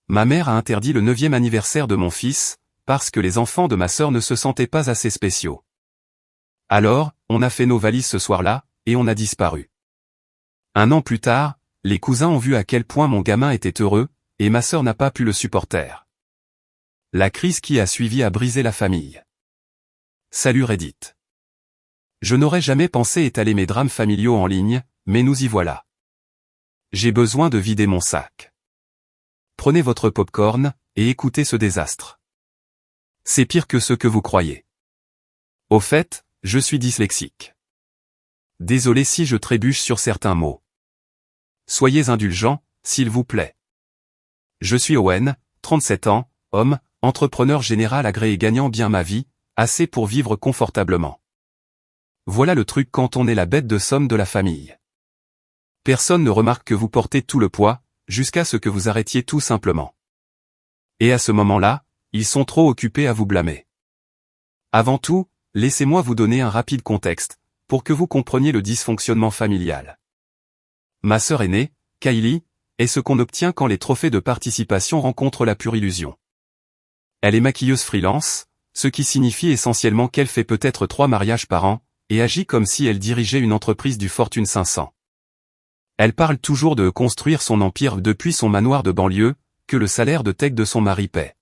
Ma mère a interdit le 9e anniversaire de mon fils, parce que les enfants de ma sœur ne se sentaient pas assez spéciaux. Alors, on a fait nos valises ce soir-là, et on a disparu. 1 an plus tard, les cousins ont vu à quel point mon gamin était heureux, et ma sœur n'a pas pu le supporter. La crise qui a suivi a brisé la famille. Salut Reddit. Je n'aurais jamais pensé étaler mes drames familiaux en ligne, mais nous y voilà. J'ai besoin de vider mon sac. Prenez votre popcorn, et écoutez ce désastre. C'est pire que ce que vous croyez. Au fait, je suis dyslexique. Désolé si je trébuche sur certains mots. Soyez indulgents, s'il vous plaît. Je suis Owen, 37 ans, homme, entrepreneur général agréé gagnant bien ma vie, assez pour vivre confortablement. Voilà le truc quand on est la bête de somme de la famille. Personne ne remarque que vous portez tout le poids, jusqu'à ce que vous arrêtiez tout simplement. Et à ce moment-là, ils sont trop occupés à vous blâmer. Avant tout, laissez-moi vous donner un rapide contexte, pour que vous compreniez le dysfonctionnement familial. Ma sœur aînée, Kylie, est ce qu'on obtient quand les trophées de participation rencontrent la pure illusion. Elle est maquilleuse freelance, ce qui signifie essentiellement qu'elle fait peut-être 3 mariages par an, et agit comme si elle dirigeait une entreprise du Fortune 500. Elle parle toujours de construire son empire depuis son manoir de banlieue, que le salaire de tech de son mari paie.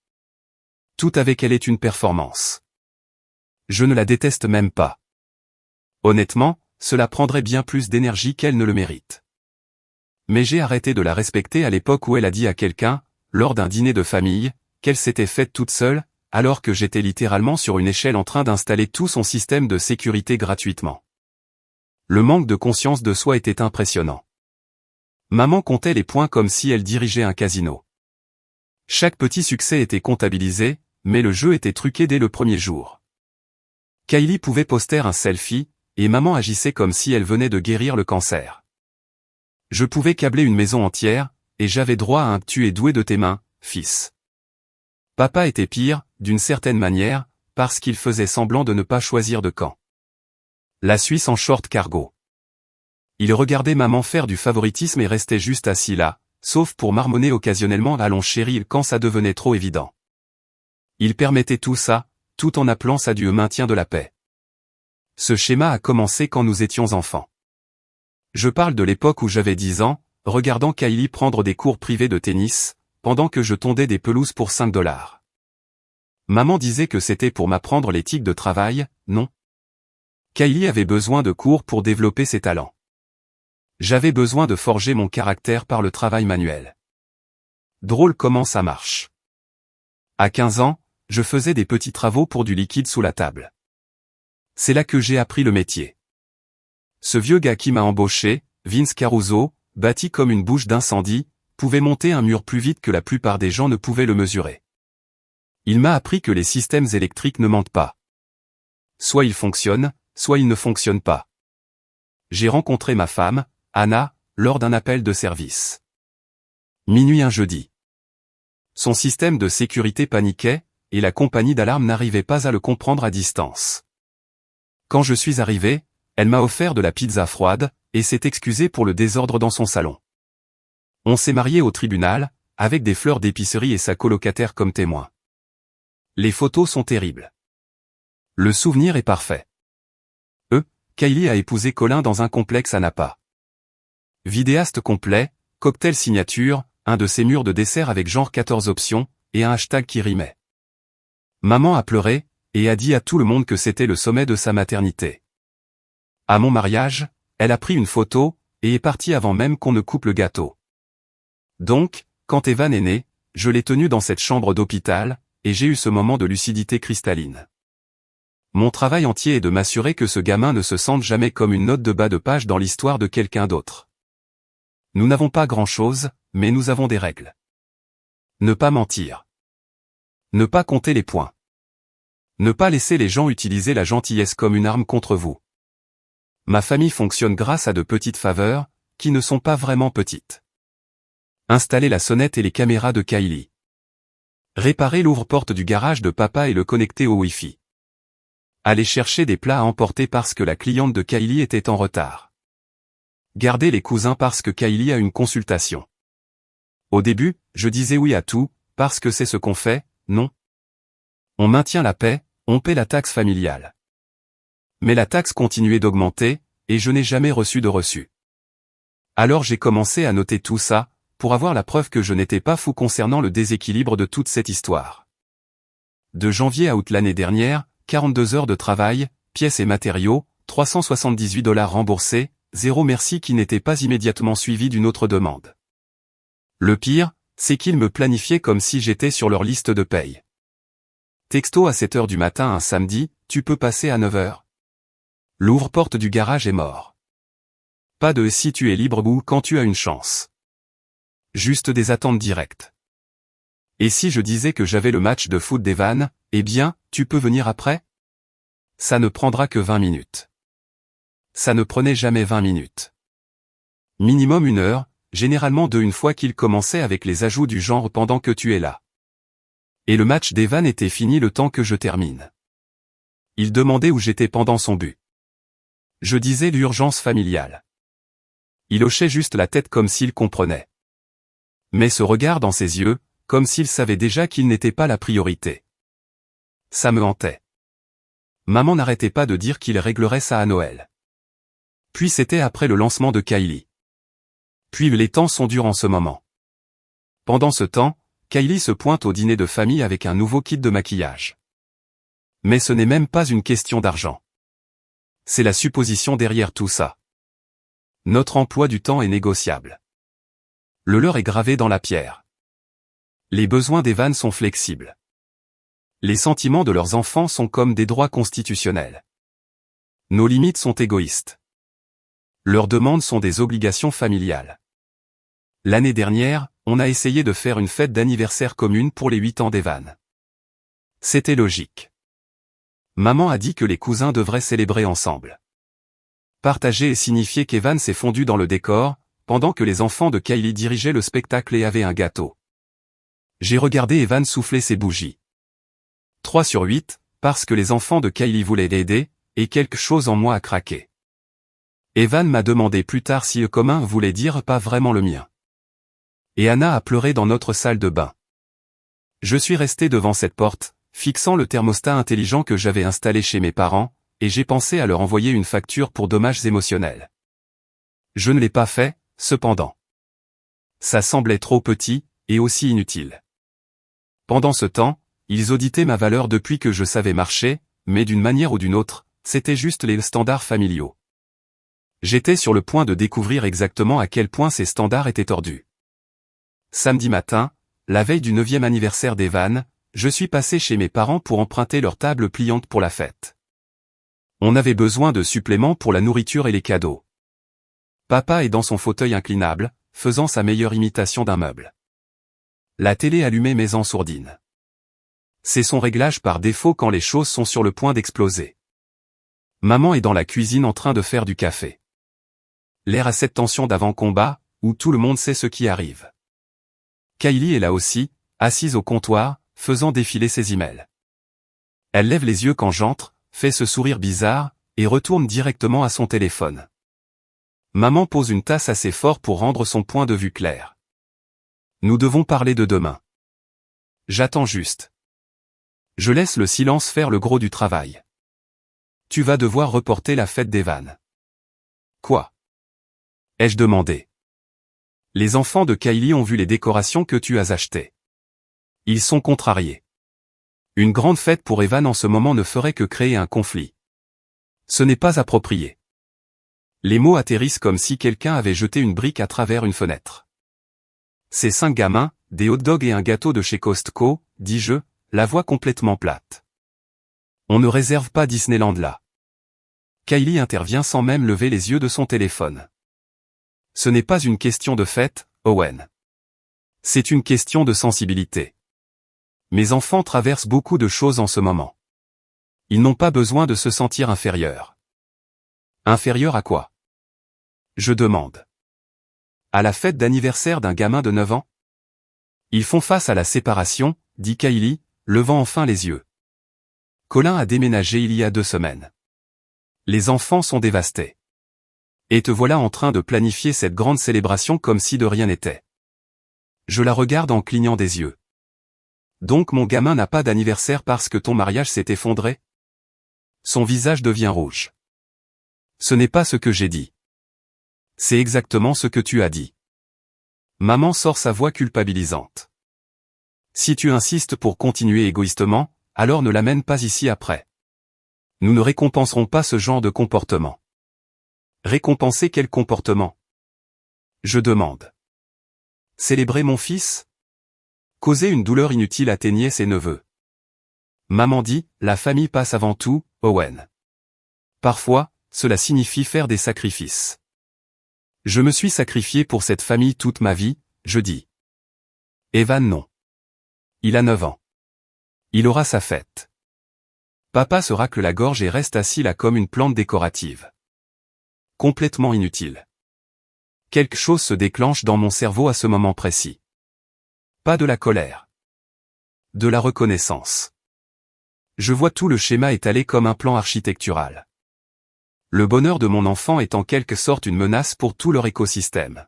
Tout avec elle est une performance. Je ne la déteste même pas. Honnêtement, cela prendrait bien plus d'énergie qu'elle ne le mérite. Mais j'ai arrêté de la respecter à l'époque où elle a dit à quelqu'un, lors d'un dîner de famille, qu'elle s'était faite toute seule, alors que j'étais littéralement sur une échelle en train d'installer tout son système de sécurité gratuitement. Le manque de conscience de soi était impressionnant. Maman comptait les points comme si elle dirigeait un casino. Chaque petit succès était comptabilisé, mais le jeu était truqué dès le premier jour. Kylie pouvait poster un selfie, et maman agissait comme si elle venait de guérir le cancer. Je pouvais câbler une maison entière, et j'avais droit à un « tu es doué de tes mains, fils ». Papa était pire, d'une certaine manière, parce qu'il faisait semblant de ne pas choisir de camp. La Suisse en short cargo. Il regardait maman faire du favoritisme et restait juste assis là, sauf pour marmonner occasionnellement « allons chérie » quand ça devenait trop évident. Il permettait tout ça, tout en appelant ça du maintien de la paix. Ce schéma a commencé quand nous étions enfants. Je parle de l'époque où j'avais 10 ans, regardant Kylie prendre des cours privés de tennis, pendant que je tondais des pelouses pour 5 $. Maman disait que c'était pour m'apprendre l'éthique de travail, non. Kylie avait besoin de cours pour développer ses talents. J'avais besoin de forger mon caractère par le travail manuel. Drôle comment ça marche. À 15 ans, je faisais des petits travaux pour du liquide sous la table. C'est là que j'ai appris le métier. Ce vieux gars qui m'a embauché, Vince Caruso, bâti comme une bouche d'incendie, pouvait monter un mur plus vite que la plupart des gens ne pouvaient le mesurer. Il m'a appris que les systèmes électriques ne mentent pas. Soit ils fonctionnent, soit ils ne fonctionnent pas. J'ai rencontré ma femme, Anna, lors d'un appel de service. Minuit un jeudi. Son système de sécurité paniquait, et la compagnie d'alarme n'arrivait pas à le comprendre à distance. Quand je suis arrivé, elle m'a offert de la pizza froide, et s'est excusée pour le désordre dans son salon. On s'est marié au tribunal, avec des fleurs d'épicerie et sa colocataire comme témoin. Les photos sont terribles. Le souvenir est parfait. Kylie a épousé Colin dans un complexe à Napa. Vidéaste complet, cocktail signature, un de ses murs de dessert avec genre 14 options, et un hashtag qui rimait. Maman a pleuré, et a dit à tout le monde que c'était le sommet de sa maternité. À mon mariage, elle a pris une photo, et est partie avant même qu'on ne coupe le gâteau. Donc, quand Evan est né, je l'ai tenu dans cette chambre d'hôpital, et j'ai eu ce moment de lucidité cristalline. Mon travail entier est de m'assurer que ce gamin ne se sente jamais comme une note de bas de page dans l'histoire de quelqu'un d'autre. Nous n'avons pas grand-chose, mais nous avons des règles. Ne pas mentir. Ne pas compter les points. Ne pas laisser les gens utiliser la gentillesse comme une arme contre vous. Ma famille fonctionne grâce à de petites faveurs, qui ne sont pas vraiment petites. Installer la sonnette et les caméras de Kylie. Réparer l'ouvre-porte du garage de papa et le connecter au Wi-Fi. Aller chercher des plats à emporter parce que la cliente de Kylie était en retard. Garder les cousins parce que Kylie a une consultation. Au début, je disais oui à tout, parce que c'est ce qu'on fait, non? On maintient la paix, on paie la taxe familiale. Mais la taxe continuait d'augmenter, et je n'ai jamais reçu de reçu. Alors j'ai commencé à noter tout ça, pour avoir la preuve que je n'étais pas fou concernant le déséquilibre de toute cette histoire. De janvier à août l'année dernière, 42 heures de travail, pièces et matériaux, $378 remboursés, 0 merci qui n'était pas immédiatement suivi d'une autre demande. Le pire, c'est qu'ils me planifiaient comme si j'étais sur leur liste de paye. Texto à 7 heures du matin un samedi, tu peux passer à 9 heures. L'ouvre-porte du garage est mort. Pas de si tu es libre ou quand tu as une chance. Juste des attentes directes. Et si je disais que j'avais le match de foot d'Evan, eh bien, tu peux venir après? Ça ne prendra que 20 minutes. Ça ne prenait jamais 20 minutes. Minimum 1 heure, généralement 2 une fois qu'il commençait avec les ajouts du genre pendant que tu es là. Et le match d'Evan était fini le temps que je termine. Il demandait où j'étais pendant son but. Je disais l'urgence familiale. Il hochait juste la tête comme s'il comprenait. Mais ce regard dans ses yeux, comme s'il savait déjà qu'il n'était pas la priorité. Ça me hantait. Maman n'arrêtait pas de dire qu'il réglerait ça à Noël. Puis c'était après le lancement de Kylie. Puis les temps sont durs en ce moment. Pendant ce temps, Kylie se pointe au dîner de famille avec un nouveau kit de maquillage. Mais ce n'est même pas une question d'argent. C'est la supposition derrière tout ça. Notre emploi du temps est négociable. Le leur est gravé dans la pierre. Les besoins d'Evan sont flexibles. Les sentiments de leurs enfants sont comme des droits constitutionnels. Nos limites sont égoïstes. Leurs demandes sont des obligations familiales. L'année dernière, on a essayé de faire une fête d'anniversaire commune pour les 8 ans d'Evan. C'était logique. Maman a dit que les cousins devraient célébrer ensemble. Partager et signifier qu'Evan s'est fondu dans le décor, pendant que les enfants de Kylie dirigeaient le spectacle et avaient un gâteau. J'ai regardé Evan souffler ses bougies. 3 sur 8, parce que les enfants de Kylie voulaient l'aider, et quelque chose en moi a craqué. Evan m'a demandé plus tard si le commun voulait dire pas vraiment le mien. Et Anna a pleuré dans notre salle de bain. Je suis resté devant cette porte, fixant le thermostat intelligent que j'avais installé chez mes parents, et j'ai pensé à leur envoyer une facture pour dommages émotionnels. Je ne l'ai pas fait, cependant. Ça semblait trop petit, et aussi inutile. Pendant ce temps, ils auditaient ma valeur depuis que je savais marcher, mais d'une manière ou d'une autre, c'était juste les standards familiaux. J'étais sur le point de découvrir exactement à quel point ces standards étaient tordus. Samedi matin, la veille du 9e anniversaire d'Evan, je suis passé chez mes parents pour emprunter leur table pliante pour la fête. On avait besoin de suppléments pour la nourriture et les cadeaux. Papa est dans son fauteuil inclinable, faisant sa meilleure imitation d'un meuble. La télé allumée mais en sourdine. C'est son réglage par défaut quand les choses sont sur le point d'exploser. Maman est dans la cuisine en train de faire du café. L'air à cette tension d'avant-combat, où tout le monde sait ce qui arrive. Kylie est là aussi, assise au comptoir, faisant défiler ses emails. Elle lève les yeux quand j'entre, fait ce sourire bizarre, et retourne directement à son téléphone. Maman pose une tasse assez fort pour rendre son point de vue clair. Nous devons parler de demain. J'attends juste. Je laisse le silence faire le gros du travail. Tu vas devoir reporter la fête d'Evan. Quoi? Ai-je demandé. Les enfants de Kylie ont vu les décorations que tu as achetées. Ils sont contrariés. Une grande fête pour Evan en ce moment ne ferait que créer un conflit. Ce n'est pas approprié. Les mots atterrissent comme si quelqu'un avait jeté une brique à travers une fenêtre. Ces 5 gamins, des hot dogs et un gâteau de chez Costco, dis-je, la voix complètement plate. On ne réserve pas Disneyland là. Kylie intervient sans même lever les yeux de son téléphone. Ce n'est pas une question de fête, Owen. C'est une question de sensibilité. Mes enfants traversent beaucoup de choses en ce moment. Ils n'ont pas besoin de se sentir inférieurs. Inférieurs à quoi? Je demande. À la fête d'anniversaire d'un gamin de 9 ans? Ils font face à la séparation, dit Kylie, levant enfin les yeux. Colin a déménagé il y a 2 semaines. Les enfants sont dévastés. Et te voilà en train de planifier cette grande célébration comme si de rien n'était. Je la regarde en clignant des yeux. Donc mon gamin n'a pas d'anniversaire parce que ton mariage s'est effondré? Son visage devient rouge. Ce n'est pas ce que j'ai dit. C'est exactement ce que tu as dit. Maman sort sa voix culpabilisante. Si tu insistes pour continuer égoïstement, alors ne l'amène pas ici après. Nous ne récompenserons pas ce genre de comportement. Récompenser quel comportement? Je demande. Célébrer mon fils? Causer une douleur inutile à tes nièces et neveux. Maman dit, la famille passe avant tout, Owen. Parfois, cela signifie faire des sacrifices. Je me suis sacrifié pour cette famille toute ma vie, je dis. Evan non. Il a 9 ans. Il aura sa fête. Papa se racle la gorge et reste assis là comme une plante décorative. Complètement inutile. Quelque chose se déclenche dans mon cerveau à ce moment précis. Pas de la colère. De la reconnaissance. Je vois tout le schéma étalé comme un plan architectural. Le bonheur de mon enfant est en quelque sorte une menace pour tout leur écosystème.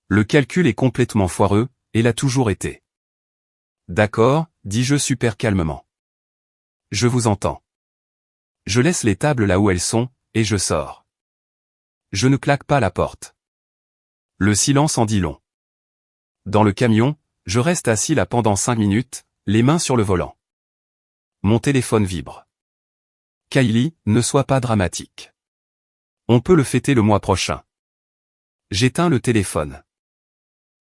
Le calcul est complètement foireux, et l'a toujours été. D'accord, dis-je super calmement. Je vous entends. Je laisse les tables là où elles sont, et je sors. Je ne claque pas la porte. Le silence en dit long. Dans le camion, je reste assis là pendant 5 minutes, les mains sur le volant. Mon téléphone vibre. Kylie, ne sois pas dramatique. On peut le fêter le mois prochain. J'éteins le téléphone.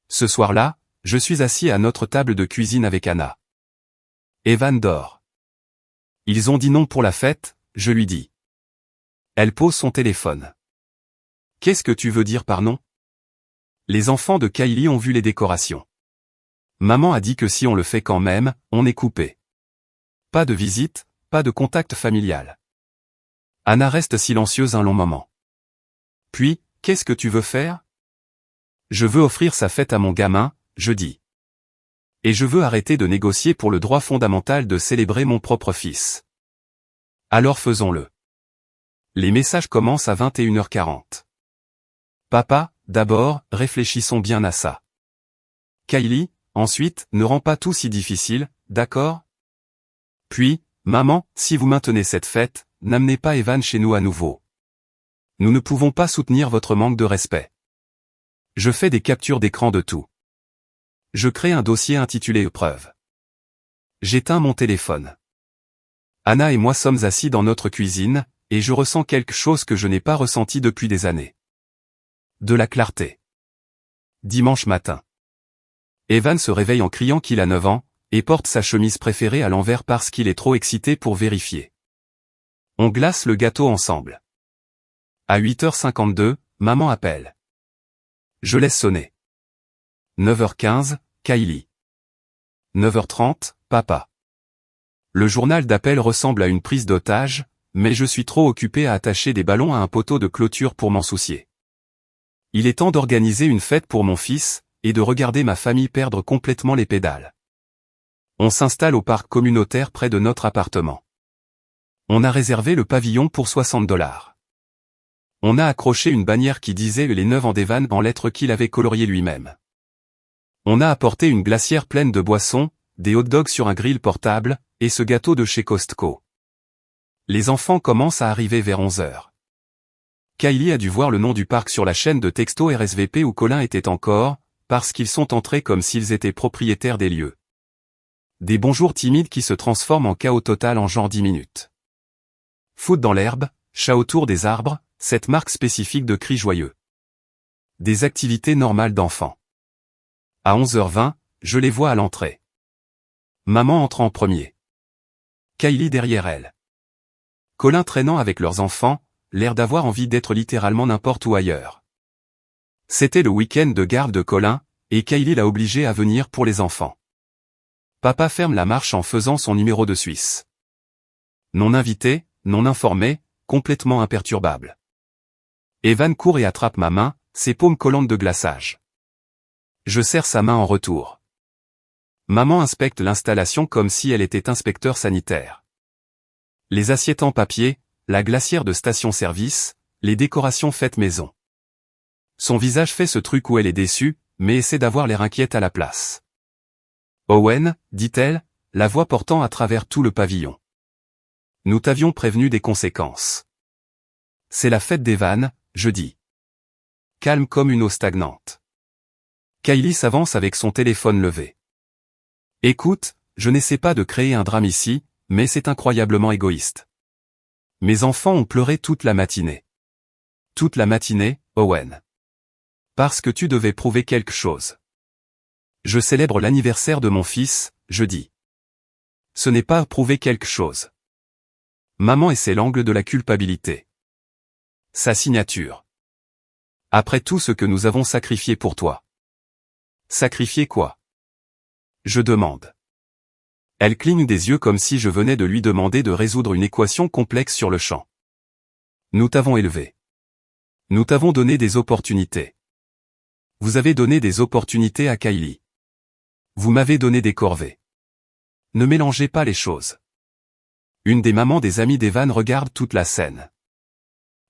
Ce soir-là, je suis assis à notre table de cuisine avec Anna. Evan dort. Ils ont dit non pour la fête, je lui dis. Elle pose son téléphone. Qu'est-ce que tu veux dire par non? Les enfants de Kylie ont vu les décorations. Maman a dit que si on le fait quand même, on est coupé. Pas de visite, pas de contact familial. Anna reste silencieuse un long moment. Puis, qu'est-ce que tu veux faire? Je veux offrir sa fête à mon gamin, je dis. Et je veux arrêter de négocier pour le droit fondamental de célébrer mon propre fils. Alors faisons-le. Les messages commencent à 21h40. Papa, d'abord, réfléchissons bien à ça. Kylie, ensuite, ne rends pas tout si difficile, d'accord? Puis, maman, si vous maintenez cette fête, n'amenez pas Evan chez nous à nouveau. Nous ne pouvons pas soutenir votre manque de respect. Je fais des captures d'écran de tout. Je crée un dossier intitulé Épreuve. J'éteins mon téléphone. Anna et moi sommes assis dans notre cuisine, et je ressens quelque chose que je n'ai pas ressenti depuis des années. De la clarté. Dimanche matin. Evan se réveille en criant qu'il a 9 ans, et porte sa chemise préférée à l'envers parce qu'il est trop excité pour vérifier. On glace le gâteau ensemble. À 8h52, maman appelle. Je laisse sonner. 9h15, Kylie. 9h30, papa. Le journal d'appel ressemble à une prise d'otage, mais je suis trop occupé à attacher des ballons à un poteau de clôture pour m'en soucier. Il est temps d'organiser une fête pour mon fils, et de regarder ma famille perdre complètement les pédales. On s'installe au parc communautaire près de notre appartement. On a réservé le pavillon pour $60. On a accroché une bannière qui disait les 9 ans d'Evan en lettres qu'il avait coloriées lui-même. On a apporté une glacière pleine de boissons, des hot-dogs sur un grill portable, et ce gâteau de chez Costco. Les enfants commencent à arriver vers 11h. Kylie a dû voir le nom du parc sur la chaîne de texto RSVP où Colin était encore, parce qu'ils sont entrés comme s'ils étaient propriétaires des lieux. Des bonjours timides qui se transforment en chaos total en genre 10 minutes. Foot dans l'herbe, chat autour des arbres, cette marque spécifique de cris joyeux. Des activités normales d'enfants. À 11h20, je les vois à l'entrée. Maman entre en premier. Kylie derrière elle. Colin traînant avec leurs enfants, l'air d'avoir envie d'être littéralement n'importe où ailleurs. C'était le week-end de garde de Colin, et Kylie l'a obligé à venir pour les enfants. Papa ferme la marche en faisant son numéro de Suisse. Non invité, non informé, complètement imperturbable. Evan court et attrape ma main, ses paumes collantes de glaçage. Je serre sa main en retour. Maman inspecte l'installation comme si elle était inspecteur sanitaire. Les assiettes en papier, la glacière de station-service, les décorations faites maison. Son visage fait ce truc où elle est déçue, mais essaie d'avoir l'air inquiète à la place. Owen, dit-elle, la voix portant à travers tout le pavillon. Nous t'avions prévenu des conséquences. C'est la fête d'Evan, je dis. Calme comme une eau stagnante. Kylie s'avance avec son téléphone levé. Écoute, je n'essaie pas de créer un drame ici, mais c'est incroyablement égoïste. Mes enfants ont pleuré toute la matinée. Toute la matinée, Owen. Parce que tu devais prouver quelque chose. Je célèbre l'anniversaire de mon fils, je dis. Ce n'est pas prouver quelque chose. Maman essaie l'angle de la culpabilité. Sa signature. Après tout ce que nous avons sacrifié pour toi. Sacrifié quoi? Je demande. Elle cligne des yeux comme si je venais de lui demander de résoudre une équation complexe sur le champ. Nous t'avons élevé. Nous t'avons donné des opportunités. Vous avez donné des opportunités à Kylie. Vous m'avez donné des corvées. Ne mélangez pas les choses. Une des mamans des amis d'Evan regarde toute la scène.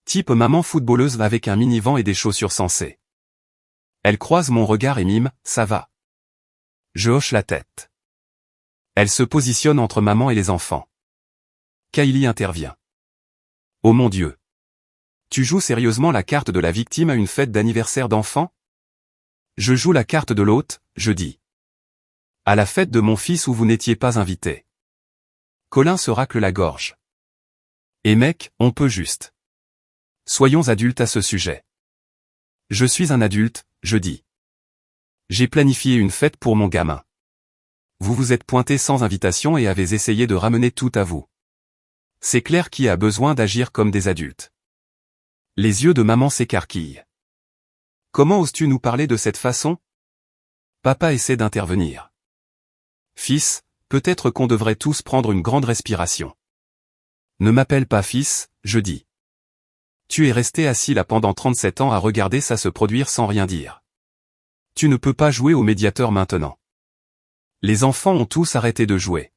Type maman footballeuse avec un minivan et des chaussures sensées. Elle croise mon regard et mime, ça va. Je hoche la tête. Elle se positionne entre maman et les enfants. Kylie intervient. Oh mon Dieu. Tu joues sérieusement la carte de la victime à une fête d'anniversaire d'enfant? Je joue la carte de l'hôte, je dis. À la fête de mon fils où vous n'étiez pas invité. Colin se racle la gorge. Et mec, on peut juste. Soyons adultes à ce sujet. Je suis un adulte, je dis. J'ai planifié une fête pour mon gamin. Vous vous êtes pointé sans invitation et avez essayé de ramener tout à vous. C'est clair qui a besoin d'agir comme des adultes. Les yeux de maman s'écarquillent. Comment oses-tu nous parler de cette façon? Papa essaie d'intervenir. Fils, peut-être qu'on devrait tous prendre une grande respiration. Ne m'appelle pas fils, je dis. Tu es resté assis là pendant 37 ans à regarder ça se produire sans rien dire. Tu ne peux pas jouer au médiateur maintenant. Les enfants ont tous arrêté de jouer.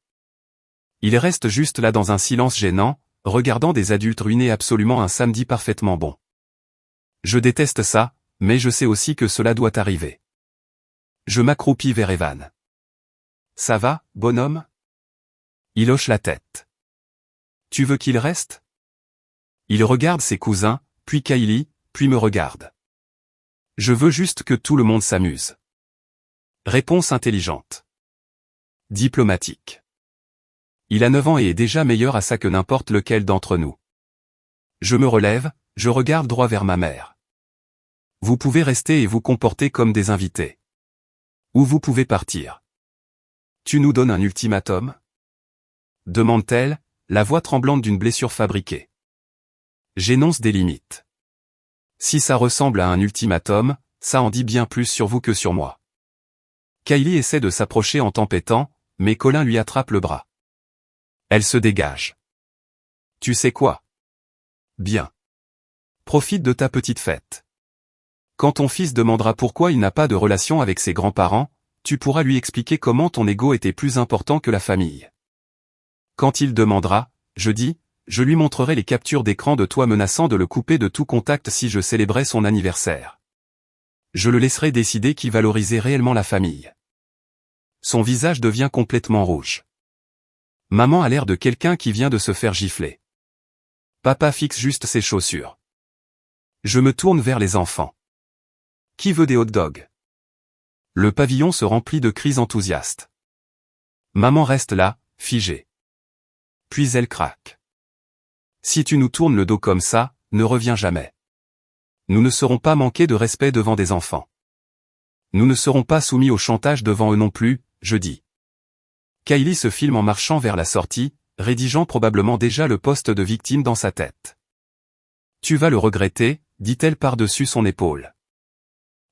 Ils restent juste là dans un silence gênant, regardant des adultes ruiner absolument un samedi parfaitement bon. Je déteste ça, mais je sais aussi que cela doit arriver. Je m'accroupis vers Evan. Ça va, bonhomme? Il hoche la tête. Tu veux qu'il reste? Il regarde ses cousins, puis Kylie, puis me regarde. Je veux juste que tout le monde s'amuse. Réponse intelligente. Diplomatique. Il a 9 ans et est déjà meilleur à ça que n'importe lequel d'entre nous. Je me relève, je regarde droit vers ma mère. Vous pouvez rester et vous comporter comme des invités. Ou vous pouvez partir. Tu nous donnes un ultimatum? Demande-t-elle, la voix tremblante d'une blessure fabriquée. J'énonce des limites. Si ça ressemble à un ultimatum, ça en dit bien plus sur vous que sur moi. Kylie essaie de s'approcher en tempêtant, mais Colin lui attrape le bras. Elle se dégage. Tu sais quoi? Bien. Profite de ta petite fête. Quand ton fils demandera pourquoi il n'a pas de relation avec ses grands-parents, tu pourras lui expliquer comment ton ego était plus important que la famille. Quand il demandera, je dis, je lui montrerai les captures d'écran de toi menaçant de le couper de tout contact si je célébrais son anniversaire. Je le laisserai décider qui valorisait réellement la famille. Son visage devient complètement rouge. Maman a l'air de quelqu'un qui vient de se faire gifler. Papa fixe juste ses chaussures. Je me tourne vers les enfants. Qui veut des hot dogs? Le pavillon se remplit de cris enthousiastes. Maman reste là, figée. Puis elle craque. Si tu nous tournes le dos comme ça, ne reviens jamais. Nous ne serons pas manqués de respect devant des enfants. Nous ne serons pas soumis au chantage devant eux non plus, je dis. Kylie se filme en marchant vers la sortie, rédigeant probablement déjà le poste de victime dans sa tête. Tu vas le regretter, dit-elle par-dessus son épaule.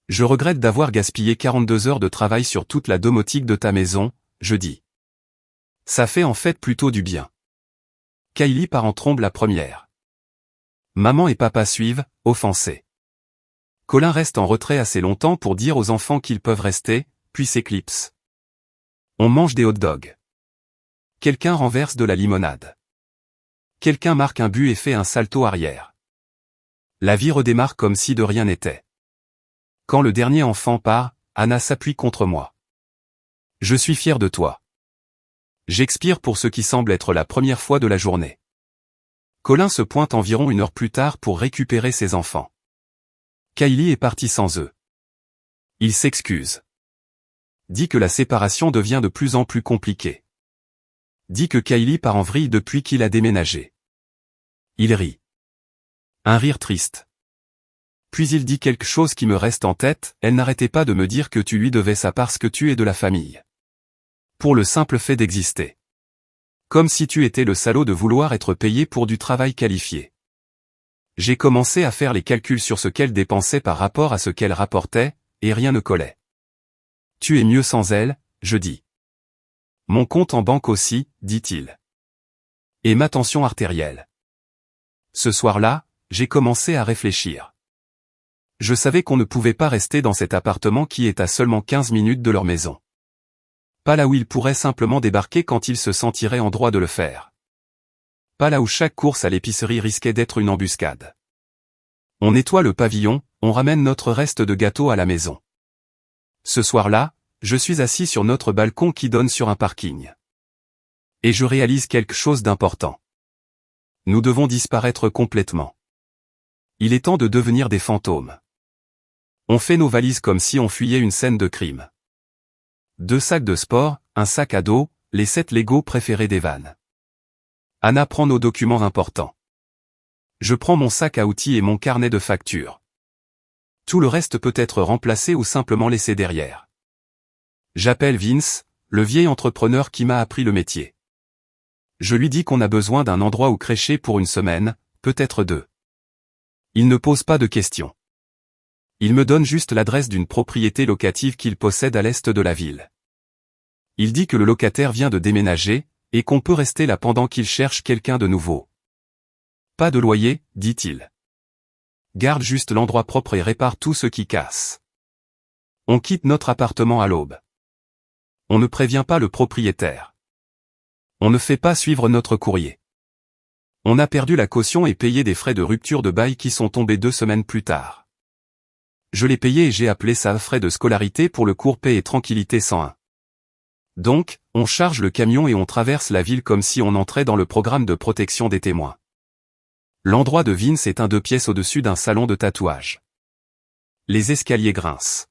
Je regrette d'avoir gaspillé 42 heures de travail sur toute la domotique de ta maison, je dis. Ça fait en fait plutôt du bien. Kylie part en trombe la première. Maman et papa suivent, offensés. Colin reste en retrait assez longtemps pour dire aux enfants qu'ils peuvent rester, puis s'éclipse. On mange des hot dogs. Quelqu'un renverse de la limonade. Quelqu'un marque un but et fait un salto arrière. La vie redémarre comme si de rien n'était. Quand le dernier enfant part, Anna s'appuie contre moi. Je suis fier de toi. J'expire pour ce qui semble être la première fois de la journée. Colin se pointe environ 1 heure plus tard pour récupérer ses enfants. Kylie est partie sans eux. Il s'excuse. Dit que la séparation devient de plus en plus compliquée. Dit que Kylie part en vrille depuis qu'il a déménagé. Il rit. Un rire triste. Puis il dit quelque chose qui me reste en tête, elle n'arrêtait pas de me dire que tu lui devais ça parce que tu es de la famille. Pour le simple fait d'exister. Comme si tu étais le salaud de vouloir être payé pour du travail qualifié. J'ai commencé à faire les calculs sur ce qu'elle dépensait par rapport à ce qu'elle rapportait, et rien ne collait. Tu es mieux sans elle, je dis. Mon compte en banque aussi, dit-il. Et ma tension artérielle. Ce soir-là, j'ai commencé à réfléchir. Je savais qu'on ne pouvait pas rester dans cet appartement qui est à seulement 15 minutes de leur maison. Pas là où il pourrait simplement débarquer quand il se sentirait en droit de le faire. Pas là où chaque course à l'épicerie risquait d'être une embuscade. On nettoie le pavillon, on ramène notre reste de gâteau à la maison. Ce soir-là, je suis assis sur notre balcon qui donne sur un parking. Et je réalise quelque chose d'important. Nous devons disparaître complètement. Il est temps de devenir des fantômes. On fait nos valises comme si on fuyait une scène de crime. 2 sacs de sport, un sac à dos, les 7 Lego préférés d'Evan. Anna prend nos documents importants. Je prends mon sac à outils et mon carnet de factures. Tout le reste peut être remplacé ou simplement laissé derrière. J'appelle Vince, le vieil entrepreneur qui m'a appris le métier. Je lui dis qu'on a besoin d'un endroit où crècher pour une semaine, peut-être 2. Il ne pose pas de questions. Il me donne juste l'adresse d'une propriété locative qu'il possède à l'est de la ville. Il dit que le locataire vient de déménager, et qu'on peut rester là pendant qu'il cherche quelqu'un de nouveau. Pas de loyer, dit-il. Garde juste l'endroit propre et répare tout ce qui casse. On quitte notre appartement à l'aube. On ne prévient pas le propriétaire. On ne fait pas suivre notre courrier. On a perdu la caution et payé des frais de rupture de bail qui sont tombés 2 semaines plus tard. Je l'ai payé et j'ai appelé ça frais de scolarité pour le cours Paix et Tranquillité 101. Donc, on charge le camion et on traverse la ville comme si on entrait dans le programme de protection des témoins. L'endroit de Vince est un 2 pièces au-dessus d'un salon de tatouage. Les escaliers grincent.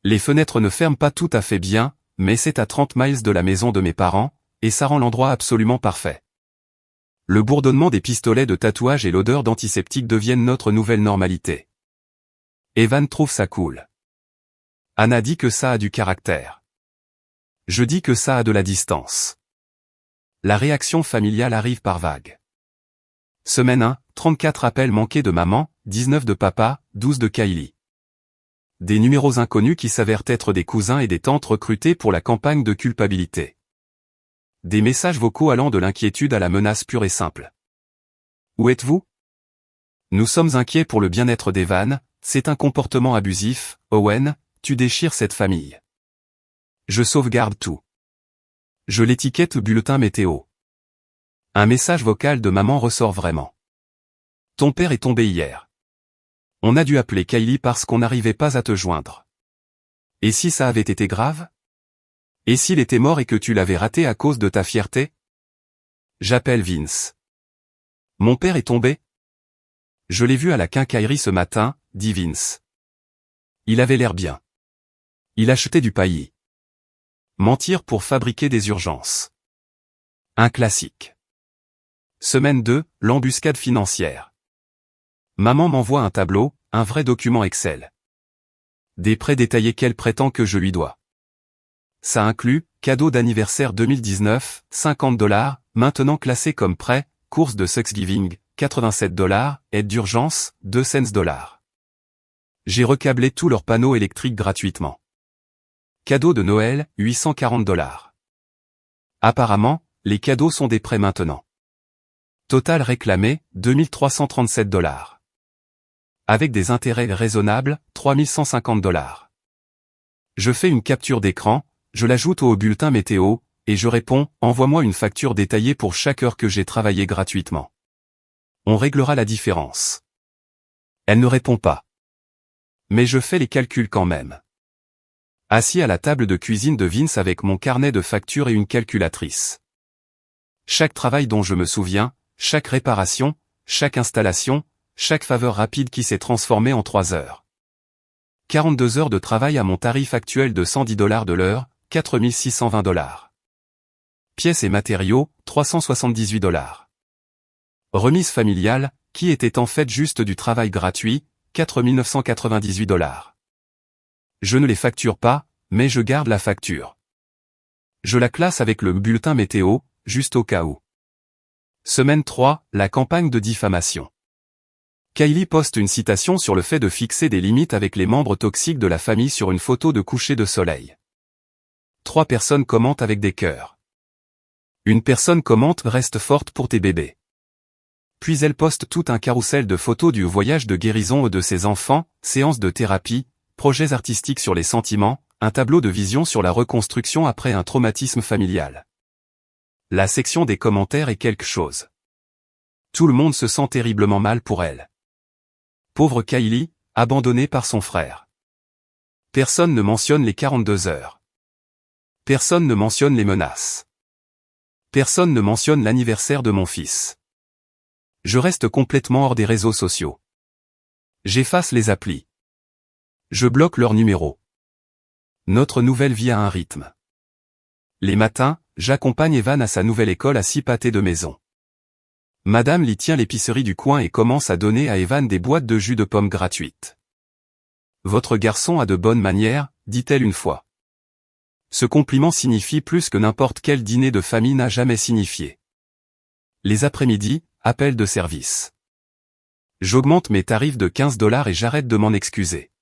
Les fenêtres ne ferment pas tout à fait bien, mais c'est à 30 miles de la maison de mes parents, et ça rend l'endroit absolument parfait. Le bourdonnement des pistolets de tatouage et l'odeur d'antiseptique deviennent notre nouvelle normalité. Evan trouve ça cool. Anna dit que ça a du caractère. Je dis que ça a de la distance. La réaction familiale arrive par vagues. Semaine 1, 34 appels manqués de maman, 19 de papa, 12 de Kylie. Des numéros inconnus qui s'avèrent être des cousins et des tantes recrutés pour la campagne de culpabilité. Des messages vocaux allant de l'inquiétude à la menace pure et simple. Où êtes-vous? Nous sommes inquiets pour le bien-être d'Evan. C'est un comportement abusif, Owen, tu déchires cette famille. Je sauvegarde tout. Je l'étiquette bulletin météo. Un message vocal de maman ressort vraiment. Ton père est tombé hier. On a dû appeler Kylie parce qu'on n'arrivait pas à te joindre. Et si ça avait été grave? Et s'il était mort et que tu l'avais raté à cause de ta fierté? J'appelle Vince. Mon père est tombé? Je l'ai vu à la quincaillerie ce matin, dit Vince. Il avait l'air bien. Il achetait du paillis. Mentir pour fabriquer des urgences. Un classique. Semaine 2, l'embuscade financière. Maman m'envoie un tableau, un vrai document Excel. Des prêts détaillés qu'elle prétend que je lui dois. Ça inclut, cadeau d'anniversaire 2019, $50, maintenant classé comme prêt, course de Thanksgiving, $87, aide d'urgence, 2 cents. J'ai recablé tous leurs panneaux électriques gratuitement. Cadeau de Noël, $840. Apparemment, les cadeaux sont des prêts maintenant. Total réclamé, $2337. Avec des intérêts raisonnables, $3150. Je fais une capture d'écran, je l'ajoute au bulletin météo, et je réponds, envoie-moi une facture détaillée pour chaque heure que j'ai travaillé gratuitement. On réglera la différence. Elle ne répond pas. Mais je fais les calculs quand même. Assis à la table de cuisine de Vince avec mon carnet de factures et une calculatrice. Chaque travail dont je me souviens, chaque réparation, chaque installation, chaque faveur rapide qui s'est transformée en 3 heures. 42 heures de travail à mon tarif actuel de $110 de l'heure, $4620. Pièces et matériaux, $378. Remise familiale, qui était en fait juste du travail gratuit, $4998. Je ne les facture pas, mais je garde la facture. Je la classe avec le bulletin météo, juste au cas où. Semaine 3, la campagne de diffamation. Kylie poste une citation sur le fait de fixer des limites avec les membres toxiques de la famille sur une photo de coucher de soleil. 3 personnes commentent avec des cœurs. Une personne commente « Reste forte pour tes bébés ». Puis elle poste tout un carrousel de photos du voyage de guérison de ses enfants, séances de thérapie, projets artistiques sur les sentiments, un tableau de vision sur la reconstruction après un traumatisme familial. La section des commentaires est quelque chose. Tout le monde se sent terriblement mal pour elle. Pauvre Kylie, abandonnée par son frère. Personne ne mentionne les 42 heures. Personne ne mentionne les menaces. Personne ne mentionne l'anniversaire de mon fils. Je reste complètement hors des réseaux sociaux. J'efface les applis. Je bloque leur numéro. Notre nouvelle vie a un rythme. Les matins, j'accompagne Evan à sa nouvelle école à 6 pâtés de maison. Madame Lee tient l'épicerie du coin et commence à donner à Evan des boîtes de jus de pommes gratuites. Votre garçon a de bonnes manières, dit-elle une fois. Ce compliment signifie plus que n'importe quel dîner de famille n'a jamais signifié. Les après-midi, appel de service. J'augmente mes tarifs de $15 et j'arrête de m'en excuser.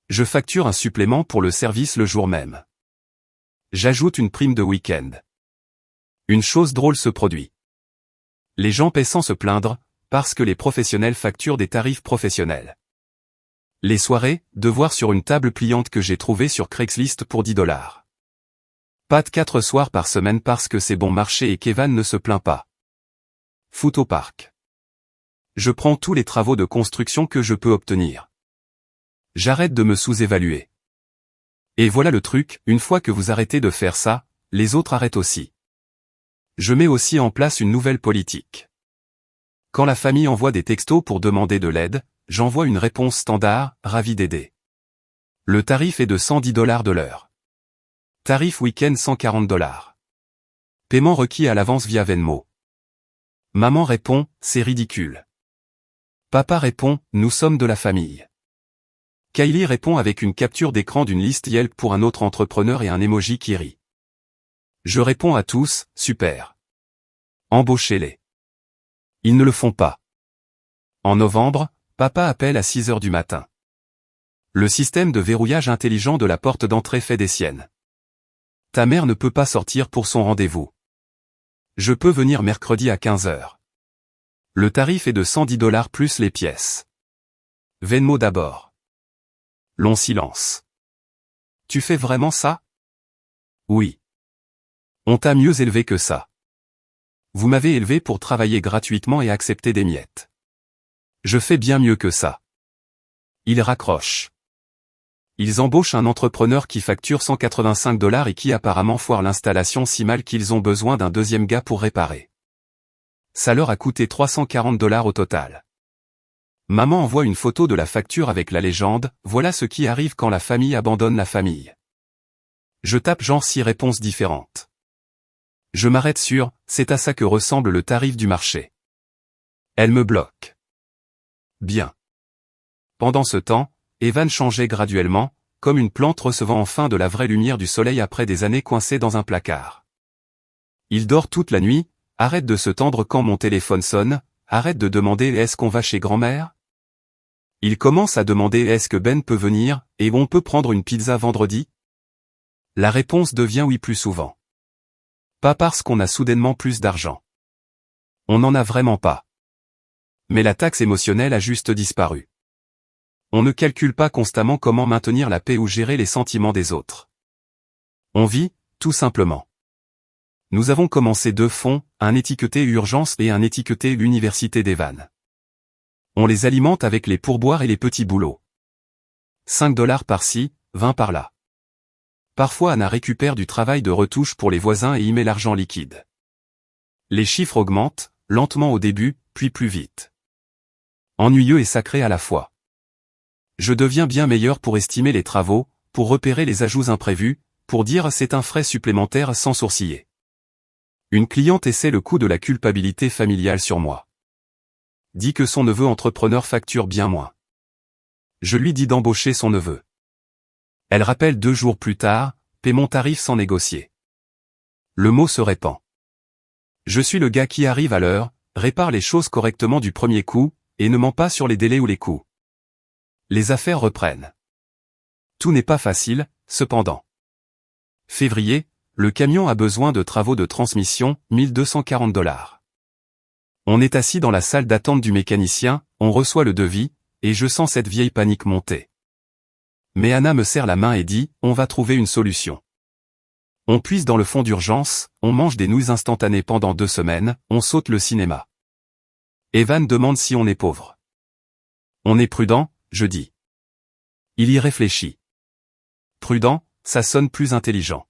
Je facture un supplément pour le service le jour même. J'ajoute une prime de week-end. Une chose drôle se produit. Les gens paient sans se plaindre, parce que les professionnels facturent des tarifs professionnels. Les soirées, devoirs sur une table pliante que j'ai trouvée sur Craigslist pour $10. Pas de 4 soirs par semaine parce que c'est bon marché et qu'Evan ne se plaint pas. Foot au parc. Je prends tous les travaux de construction que je peux obtenir. J'arrête de me sous-évaluer. Et voilà le truc, une fois que vous arrêtez de faire ça, les autres arrêtent aussi. Je mets aussi en place une nouvelle politique. Quand la famille envoie des textos pour demander de l'aide, j'envoie une réponse standard, ravi d'aider. Le tarif est de $110 de l'heure. Tarif week-end $140. Paiement requis à l'avance via Venmo. Maman répond, c'est ridicule. Papa répond, nous sommes de la famille. Kylie répond avec une capture d'écran d'une liste Yelp pour un autre entrepreneur et un emoji qui rit. Je réponds à tous, super. Embauchez-les. Ils ne le font pas. En novembre, papa appelle à 6 heures du matin. Le système de verrouillage intelligent de la porte d'entrée fait des siennes. Ta mère ne peut pas sortir pour son rendez-vous. Je peux venir mercredi à 15 heures. Le tarif est de $110 plus les pièces. Venmo d'abord. Long silence. Tu fais vraiment ça? Oui. On t'a mieux élevé que ça. Vous m'avez élevé pour travailler gratuitement et accepter des miettes. Je fais bien mieux que ça. Ils raccrochent. Ils embauchent un entrepreneur qui facture $185 et qui apparemment foire l'installation si mal qu'ils ont besoin d'un deuxième gars pour réparer. Ça leur a coûté $340 au total. Maman envoie une photo de la facture avec la légende, voilà ce qui arrive quand la famille abandonne la famille. Je tape genre 6 réponses différentes. Je m'arrête sur, c'est à ça que ressemble le tarif du marché. Elle me bloque. Bien. Pendant ce temps, Evan changeait graduellement, comme une plante recevant enfin de la vraie lumière du soleil après des années coincées dans un placard. Il dort toute la nuit, arrête de se tendre quand mon téléphone sonne, arrête de demander est-ce qu'on va chez grand-mère? Il commence à demander est-ce que Ben peut venir, et on peut prendre une pizza vendredi? La réponse devient oui plus souvent. Pas parce qu'on a soudainement plus d'argent. On n'en a vraiment pas. Mais la taxe émotionnelle a juste disparu. On ne calcule pas constamment comment maintenir la paix ou gérer les sentiments des autres. On vit, tout simplement. Nous avons commencé 2 fonds, un étiqueté urgence et un étiqueté l'université d'Evan. On les alimente avec les pourboires et les petits boulots. $5 par-ci, 20 par-là. Parfois Anna récupère du travail de retouche pour les voisins et y met l'argent liquide. Les chiffres augmentent, lentement au début, puis plus vite. Ennuyeux et sacré à la fois. Je deviens bien meilleur pour estimer les travaux, pour repérer les ajouts imprévus, pour dire c'est un frais supplémentaire sans sourciller. Une cliente essaie le coup de la culpabilité familiale sur moi. Dit que son neveu entrepreneur facture bien moins. Je lui dis d'embaucher son neveu. Elle rappelle 2 jours plus tard, paie mon tarif sans négocier. Le mot se répand. Je suis le gars qui arrive à l'heure, répare les choses correctement du premier coup, et ne ment pas sur les délais ou les coûts. Les affaires reprennent. Tout n'est pas facile, cependant. Février, le camion a besoin de travaux de transmission, 1240 $. On est assis dans la salle d'attente du mécanicien, on reçoit le devis, et je sens cette vieille panique monter. Mais Anna me serre la main et dit, on va trouver une solution. On puise dans le fond d'urgence, on mange des nouilles instantanées pendant 2 semaines, on saute le cinéma. Evan demande si on est pauvre. On est prudent, je dis. Il y réfléchit. Prudent, ça sonne plus intelligent.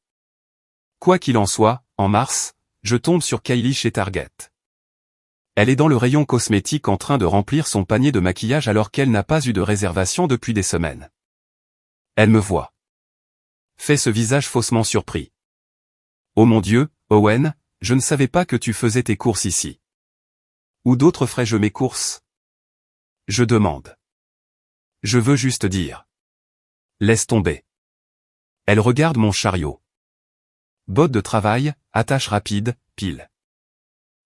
Quoi qu'il en soit, en mars, je tombe sur Kylie chez Target. Elle est dans le rayon cosmétique en train de remplir son panier de maquillage alors qu'elle n'a pas eu de réservation depuis des semaines. Elle me voit. Fait ce visage faussement surpris. Oh mon Dieu, Owen, je ne savais pas que tu faisais tes courses ici. Où d'autres ferais-je mes courses? Je demande. Je veux juste dire. Laisse tomber. Elle regarde mon chariot. Bottes de travail, attache rapide, pile.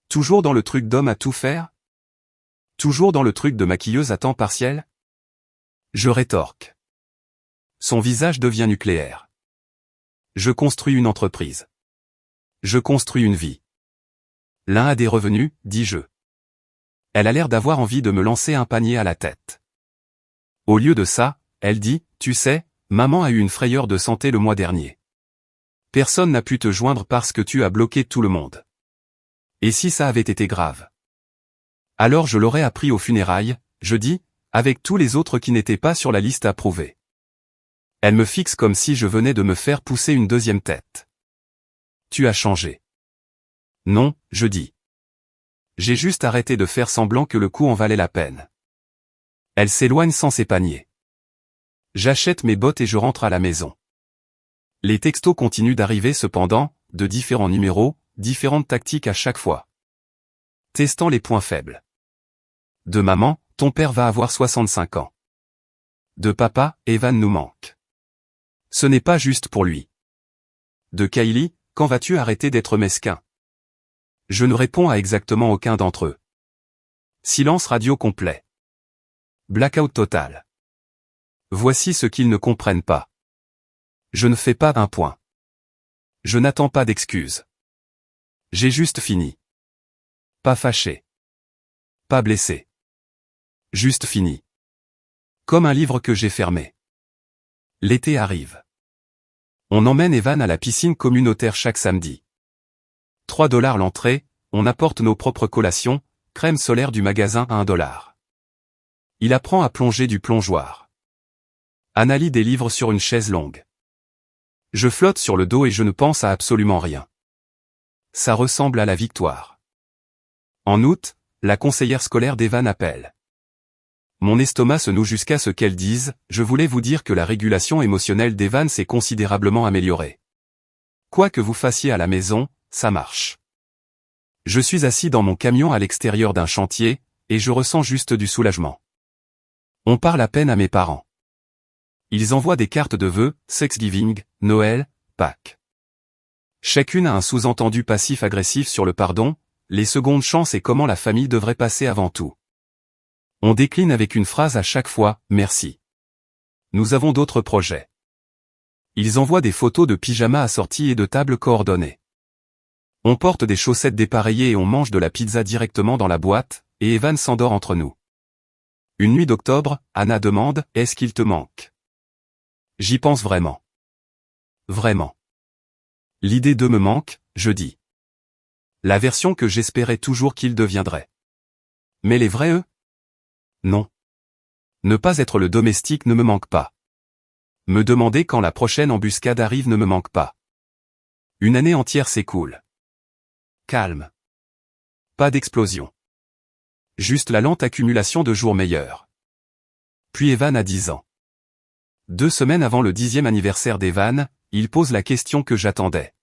Toujours dans le truc d'homme à tout faire? Toujours dans le truc de maquilleuse à temps partiel? Je rétorque. Son visage devient nucléaire. Je construis une entreprise. Je construis une vie. L'un a des revenus, dis-je. Elle a l'air d'avoir envie de me lancer un panier à la tête. Au lieu de ça, elle dit, tu sais, maman a eu une frayeur de santé le mois dernier. Personne n'a pu te joindre parce que tu as bloqué tout le monde. Et si ça avait été grave? Alors je l'aurais appris aux funérailles, je dis, avec tous les autres qui n'étaient pas sur la liste approuvée. Elle me fixe comme si je venais de me faire pousser une 2e tête. Tu as changé. Non, je dis. J'ai juste arrêté de faire semblant que le coup en valait la peine. Elle s'éloigne sans ses paniers. J'achète mes bottes et je rentre à la maison. Les textos continuent d'arriver cependant, de différents numéros, différentes tactiques à chaque fois. Testant les points faibles. De maman, ton père va avoir 65 ans. De papa, Evan nous manque. Ce n'est pas juste pour lui. De Kylie, quand vas-tu arrêter d'être mesquin? Je ne réponds à exactement aucun d'entre eux. Silence radio complet. Blackout total. Voici ce qu'ils ne comprennent pas. Je ne fais pas un point. Je n'attends pas d'excuses. J'ai juste fini. Pas fâché. Pas blessé. Juste fini. Comme un livre que j'ai fermé. L'été arrive. On emmène Evan à la piscine communautaire chaque samedi. 3 $ l'entrée, on apporte nos propres collations, crème solaire du magasin à 1 $. Il apprend à plonger du plongeoir. Anna lit des livres sur une chaise longue. Je flotte sur le dos et je ne pense à absolument rien. Ça ressemble à la victoire. En août, la conseillère scolaire d'Evan appelle. Mon estomac se noue jusqu'à ce qu'elle dise, je voulais vous dire que la régulation émotionnelle d'Evan s'est considérablement améliorée. Quoi que vous fassiez à la maison, ça marche. Je suis assis dans mon camion à l'extérieur d'un chantier, et je ressens juste du soulagement. On parle à peine à mes parents. Ils envoient des cartes de vœux, Thanksgiving, Noël, Pâques. Chacune a un sous-entendu passif-agressif sur le pardon, les secondes chances et comment la famille devrait passer avant tout. On décline avec une phrase à chaque fois, merci. Nous avons d'autres projets. Ils envoient des photos de pyjamas assortis et de tables coordonnées. On porte des chaussettes dépareillées et on mange de la pizza directement dans la boîte, et Evan s'endort entre nous. Une nuit d'octobre, Anna demande, est-ce qu'il te manque? J'y pense vraiment. Vraiment. L'idée de me manque, je dis. La version que j'espérais toujours qu'il deviendrait. Mais les vrais eux? Non. Ne pas être le domestique ne me manque pas. Me demander quand la prochaine embuscade arrive ne me manque pas. Une année entière s'écoule. Calme. Pas d'explosion. Juste la lente accumulation de jours meilleurs. Puis Evan a 10 ans. 2 semaines avant le 10e anniversaire d'Evan, il pose la question que j'attendais.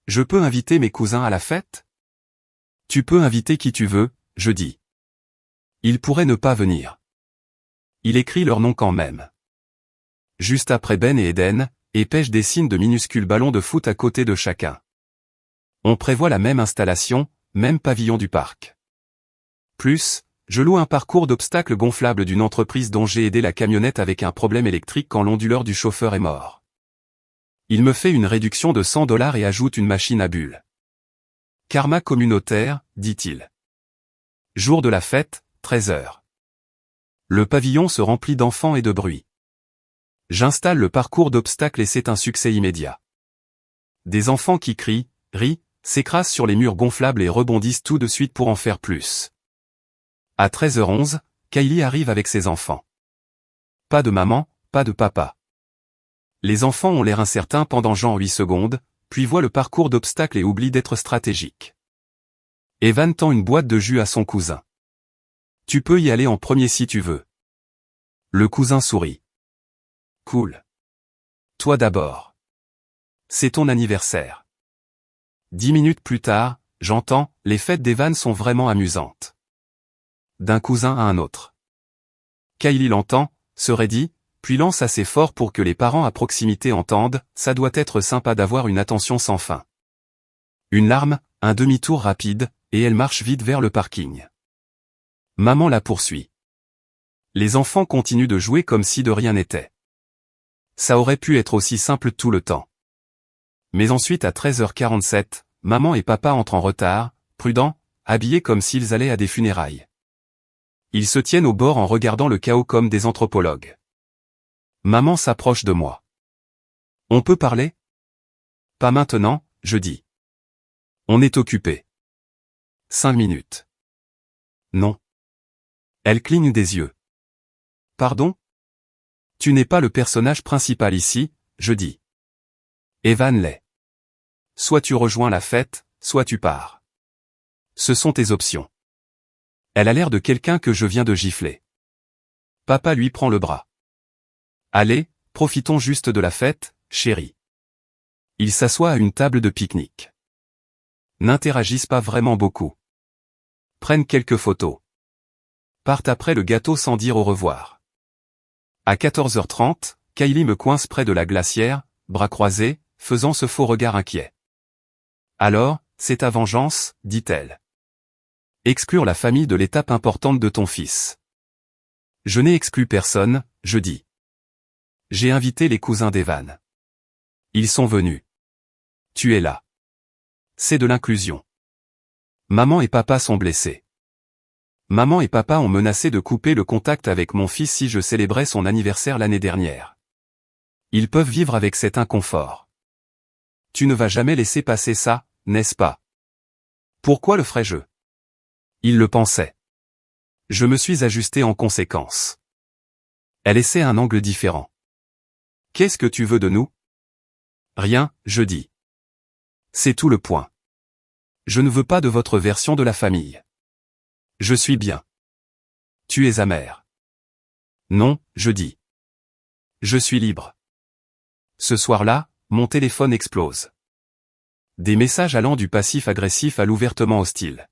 Je peux inviter mes cousins à la fête? Tu peux inviter qui tu veux, je dis. Ils pourraient ne pas venir. Il écrit leur nom quand même. Juste après Ben et Eden, et Pêche dessine de minuscules ballons de foot à côté de chacun. On prévoit la même installation, même pavillon du parc. Plus, je loue un parcours d'obstacles gonflable d'une entreprise dont j'ai aidé la camionnette avec un problème électrique quand l'onduleur du chauffeur est mort. Il me fait une réduction de $100 et ajoute une machine à bulles. Karma communautaire, dit-il. Jour de la fête, 13h. Le pavillon se remplit d'enfants et de bruit. J'installe le parcours d'obstacles et c'est un succès immédiat. Des enfants qui crient, rient, s'écrasent sur les murs gonflables et rebondissent tout de suite pour en faire plus. À 13h11, Kylie arrive avec ses enfants. Pas de maman, pas de papa. Les enfants ont l'air incertains pendant genre 8 secondes, puis voient le parcours d'obstacles et oublient d'être stratégiques. Evan tend une boîte de jus à son cousin. Tu peux y aller en premier si tu veux. Le cousin sourit. Cool. Toi d'abord. C'est ton anniversaire. 10 minutes plus tard, j'entends, les fêtes d'Evan sont vraiment amusantes. D'un cousin à un autre. Kylie l'entend, se raidit, puis lance assez fort pour que les parents à proximité entendent, ça doit être sympa d'avoir une attention sans fin. Une larme, un demi-tour rapide, et elle marche vite vers le parking. Maman la poursuit. Les enfants continuent de jouer comme si de rien n'était. Ça aurait pu être aussi simple tout le temps. Mais ensuite à 13h47, maman et papa entrent en retard, prudents, habillés comme s'ils allaient à des funérailles. Ils se tiennent au bord en regardant le chaos comme des anthropologues. Maman s'approche de moi. On peut parler? Pas maintenant, je dis. On est occupé. 5 minutes. Non. Elle cligne des yeux. Pardon? Tu n'es pas le personnage principal ici, je dis. Evan l'est. Soit tu rejoins la fête, soit tu pars. Ce sont tes options. Elle a l'air de quelqu'un que je viens de gifler. Papa lui prend le bras. Allez, profitons juste de la fête, chérie. Ils s'assoient à une table de pique-nique. N'interagissent pas vraiment beaucoup. Prennent quelques photos. Partent après le gâteau sans dire au revoir. À 14h30, Kylie me coince près de la glacière, bras croisés, faisant ce faux regard inquiet. Alors, c'est ta vengeance, dit-elle. Exclure la famille de l'étape importante de ton fils. Je n'ai exclu personne, je dis. J'ai invité les cousins d'Evan. Ils sont venus. Tu es là. C'est de l'inclusion. Maman et papa sont blessés. Maman et papa ont menacé de couper le contact avec mon fils si je célébrais son anniversaire l'année dernière. Ils peuvent vivre avec cet inconfort. Tu ne vas jamais laisser passer ça, n'est-ce pas? Pourquoi le ferais-je? Il le pensait. Je me suis ajusté en conséquence. Elle essaie un angle différent. Qu'est-ce que tu veux de nous? Rien, je dis. C'est tout le point. Je ne veux pas de votre version de la famille. Je suis bien. Tu es amère. Non, je dis. Je suis libre. Ce soir-là, mon téléphone explose. Des messages allant du passif-agressif à l'ouvertement hostile.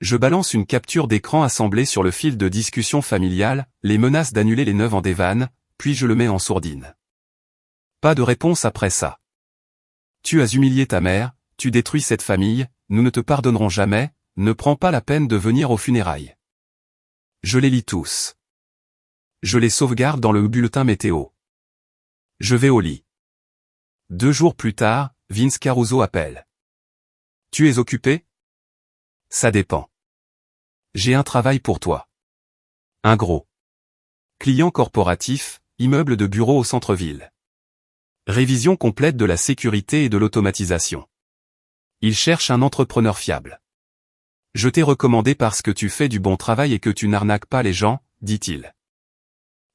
Je balance une capture d'écran assemblée sur le fil de discussion familiale, les menaces d'annuler les 9 ans d'Evan, puis je le mets en sourdine. Pas de réponse après ça. Tu as humilié ta mère, tu détruis cette famille, nous ne te pardonnerons jamais, ne prends pas la peine de venir aux funérailles. Je les lis tous. Je les sauvegarde dans le bulletin météo. Je vais au lit. 2 jours plus tard, Vince Caruso appelle. Tu es occupé? Ça dépend. J'ai un travail pour toi. Un gros. Client corporatif, immeuble de bureau au centre-ville. Révision complète de la sécurité et de l'automatisation. Il cherche un entrepreneur fiable. Je t'ai recommandé parce que tu fais du bon travail et que tu n'arnaques pas les gens, dit-il.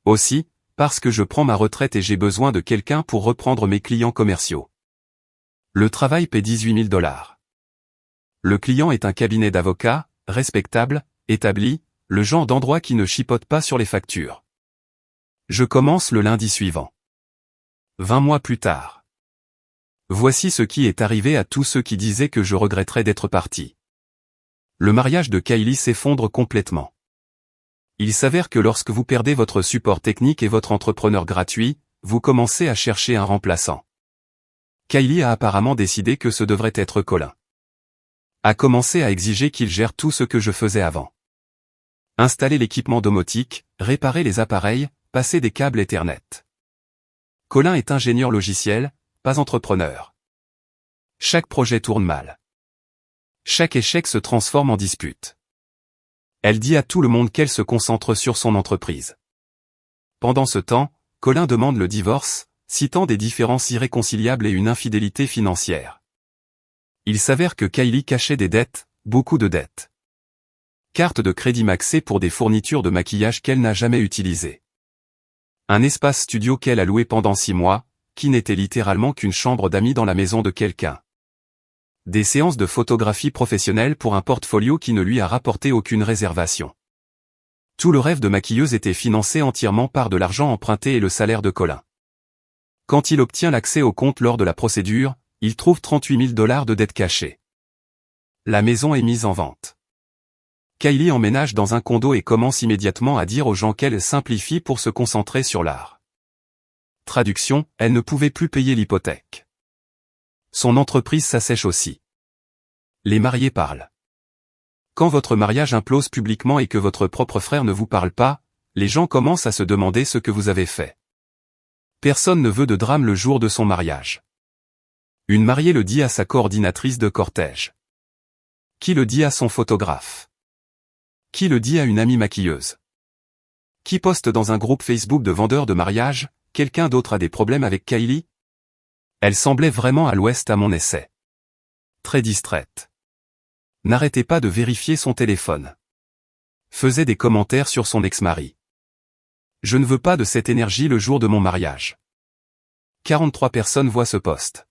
Aussi, parce que je prends ma retraite et j'ai besoin de quelqu'un pour reprendre mes clients commerciaux. Le travail paie 18 000 $. Le client est un cabinet d'avocats, respectable, établi, le genre d'endroit qui ne chipote pas sur les factures. Je commence le lundi suivant. 20 mois plus tard. Voici ce qui est arrivé à tous ceux qui disaient que je regretterais d'être parti. Le mariage de Kylie s'effondre complètement. Il s'avère que lorsque vous perdez votre support technique et votre entrepreneur gratuit, vous commencez à chercher un remplaçant. Kylie a apparemment décidé que ce devrait être Colin. A commencé à exiger qu'il gère tout ce que je faisais avant. Installer l'équipement domotique, réparer les appareils, passer des câbles Ethernet. Colin est ingénieur logiciel, pas entrepreneur. Chaque projet tourne mal. Chaque échec se transforme en dispute. Elle dit à tout le monde qu'elle se concentre sur son entreprise. Pendant ce temps, Colin demande le divorce, citant des différences irréconciliables et une infidélité financière. Il s'avère que Kylie cachait des dettes, beaucoup de dettes. Carte de crédit maxée pour des fournitures de maquillage qu'elle n'a jamais utilisées. Un espace studio qu'elle a loué pendant 6 mois, qui n'était littéralement qu'une chambre d'amis dans la maison de quelqu'un. Des séances de photographie professionnelle pour un portfolio qui ne lui a rapporté aucune réservation. Tout le rêve de maquilleuse était financé entièrement par de l'argent emprunté et le salaire de Colin. Quand il obtient l'accès au compte lors de la procédure, il trouve 38 000 $ de dettes cachées. La maison est mise en vente. Kylie emménage dans un condo et commence immédiatement à dire aux gens qu'elle simplifie pour se concentrer sur l'art. Traduction, elle ne pouvait plus payer l'hypothèque. Son entreprise s'assèche aussi. Les mariés parlent. Quand votre mariage implose publiquement et que votre propre frère ne vous parle pas, les gens commencent à se demander ce que vous avez fait. Personne ne veut de drame le jour de son mariage. Une mariée le dit à sa coordinatrice de cortège. Qui le dit à son photographe? Qui le dit à une amie maquilleuse? Qui poste dans un groupe Facebook de vendeurs de mariage, quelqu'un d'autre a des problèmes avec Kylie? Elle semblait vraiment à l'ouest à mon essai. Très distraite. N'arrêtait pas de vérifier son téléphone. Faisait des commentaires sur son ex-mari. Je ne veux pas de cette énergie le jour de mon mariage. 43 personnes voient ce post.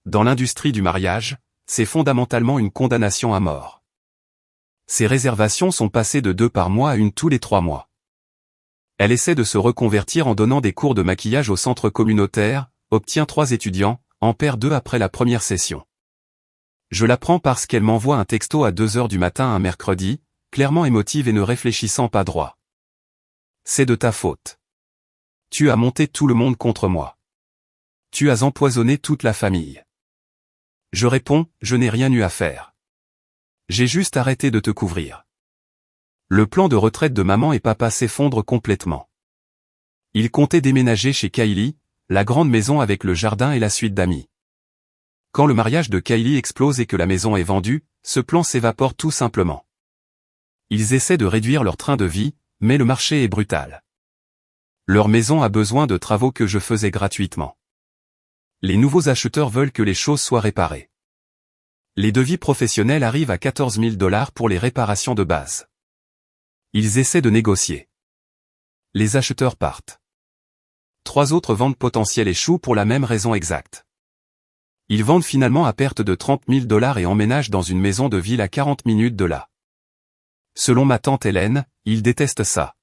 Dans l'industrie du mariage, c'est fondamentalement une condamnation à mort. Ces réservations sont passées de 2 par mois à 1 tous les 3 mois. Elle essaie de se reconvertir en donnant des cours de maquillage au centre communautaire, obtient 3 étudiants, en perd 2 après la première session. Je l'apprends parce qu'elle m'envoie un texto à 2 h du matin un mercredi, clairement émotive et ne réfléchissant pas droit. C'est de ta faute. Tu as monté tout le monde contre moi. Tu as empoisonné toute la famille. Je réponds, je n'ai rien eu à faire. J'ai juste arrêté de te couvrir. Le plan de retraite de maman et papa s'effondre complètement. Ils comptaient déménager chez Kylie, la grande maison avec le jardin et la suite d'amis. Quand le mariage de Kylie explose et que la maison est vendue, ce plan s'évapore tout simplement. Ils essaient de réduire leur train de vie, mais le marché est brutal. Leur maison a besoin de travaux que je faisais gratuitement. Les nouveaux acheteurs veulent que les choses soient réparées. Les devis professionnels arrivent à 14 000 $ pour les réparations de base. Ils essaient de négocier. Les acheteurs partent. 3 autres ventes potentielles échouent pour la même raison exacte. Ils vendent finalement à perte de 30 000 $ et emménagent dans une maison de ville à 40 minutes de là. Selon ma tante Hélène, ils détestent ça.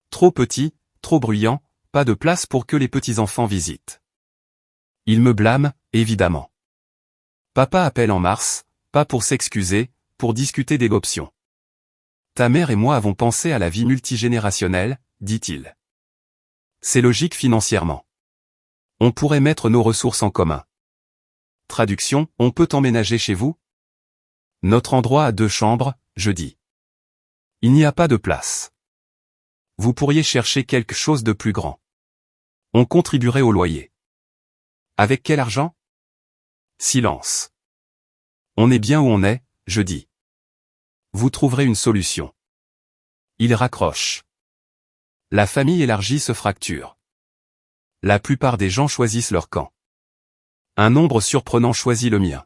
Trop petit, trop bruyant, pas de place pour que les petits-enfants visitent. Ils me blâment, évidemment. Papa appelle en mars, pas pour s'excuser, pour discuter des options. Ta mère et moi avons pensé à la vie multigénérationnelle, dit-il. C'est logique financièrement. On pourrait mettre nos ressources en commun. Traduction, on peut emménager chez vous? Notre endroit a 2 chambres, je dis. Il n'y a pas de place. Vous pourriez chercher quelque chose de plus grand. On contribuerait au loyer. Avec quel argent? Silence. On est bien où on est, je dis. Vous trouverez une solution. Il raccroche. La famille élargie se fracture. La plupart des gens choisissent leur camp. Un nombre surprenant choisit le mien.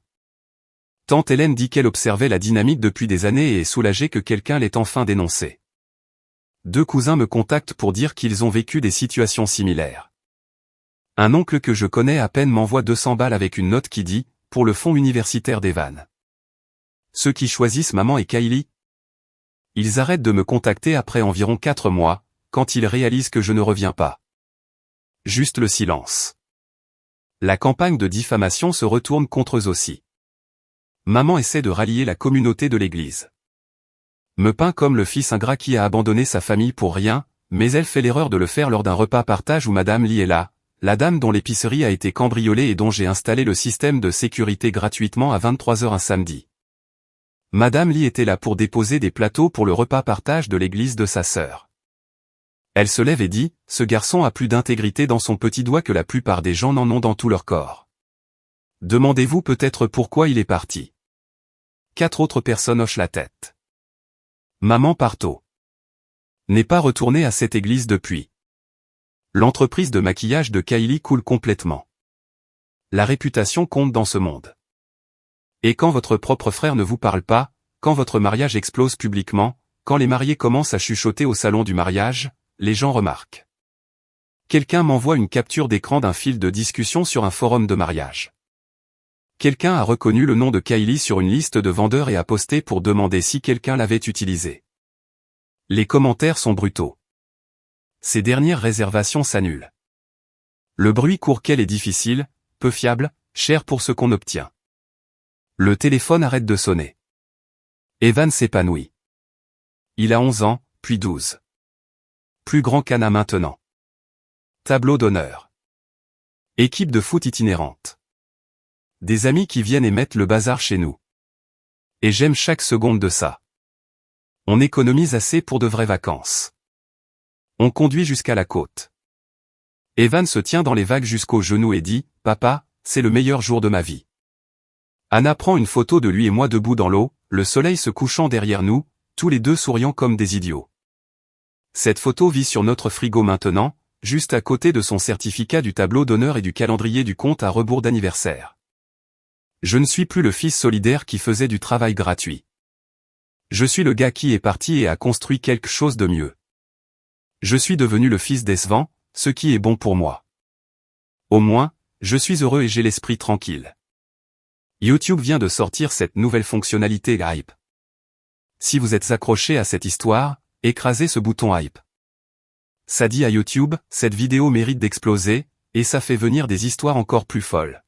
Tante Hélène dit qu'elle observait la dynamique depuis des années et est soulagée que quelqu'un l'ait enfin dénoncé. 2 cousins me contactent pour dire qu'ils ont vécu des situations similaires. Un oncle que je connais à peine m'envoie 200 balles avec une note qui dit « Pour le fonds universitaire d'Evan ». Ceux qui choisissent maman et Kylie. Ils arrêtent de me contacter après environ 4 mois, quand ils réalisent que je ne reviens pas. Juste le silence. La campagne de diffamation se retourne contre eux aussi. Maman essaie de rallier la communauté de l'église. Me peint comme le fils ingrat qui a abandonné sa famille pour rien, mais elle fait l'erreur de le faire lors d'un repas partage où Madame Lee est là, la dame dont l'épicerie a été cambriolée et dont j'ai installé le système de sécurité gratuitement à 23 h un samedi. Madame Lee était là pour déposer des plateaux pour le repas partage de l'église de sa sœur. Elle se lève et dit, « Ce garçon a plus d'intégrité dans son petit doigt que la plupart des gens n'en ont dans tout leur corps. » Demandez-vous peut-être pourquoi il est parti. 4 autres personnes hochent la tête. Maman Parto n'est pas retournée à cette église depuis. L'entreprise de maquillage de Kylie coule complètement. La réputation compte dans ce monde. Et quand votre propre frère ne vous parle pas, quand votre mariage explose publiquement, quand les mariés commencent à chuchoter au salon du mariage, les gens remarquent. Quelqu'un m'envoie une capture d'écran d'un fil de discussion sur un forum de mariage. Quelqu'un a reconnu le nom de Kylie sur une liste de vendeurs et a posté pour demander si quelqu'un l'avait utilisé. Les commentaires sont brutaux. Ces dernières réservations s'annulent. Le bruit court qu'elle est difficile, peu fiable, cher pour ce qu'on obtient. Le téléphone arrête de sonner. Evan s'épanouit. Il a 11 ans, puis 12. Plus grand qu'Anna maintenant. Tableau d'honneur. Équipe de foot itinérante. Des amis qui viennent et mettent le bazar chez nous. Et j'aime chaque seconde de ça. On économise assez pour de vraies vacances. On conduit jusqu'à la côte. Evan se tient dans les vagues jusqu'aux genoux et dit, « Papa, c'est le meilleur jour de ma vie. » Anna prend une photo de lui et moi debout dans l'eau, le soleil se couchant derrière nous, tous les deux souriant comme des idiots. Cette photo vit sur notre frigo maintenant, juste à côté de son certificat du tableau d'honneur et du calendrier du compte à rebours d'anniversaire. Je ne suis plus le fils solidaire qui faisait du travail gratuit. Je suis le gars qui est parti et a construit quelque chose de mieux. Je suis devenu le fils décevant, ce qui est bon pour moi. Au moins, je suis heureux et j'ai l'esprit tranquille. YouTube vient de sortir cette nouvelle fonctionnalité Hype. Si vous êtes accroché à cette histoire, écrasez ce bouton Hype. Ça dit à YouTube, cette vidéo mérite d'exploser, et ça fait venir des histoires encore plus folles.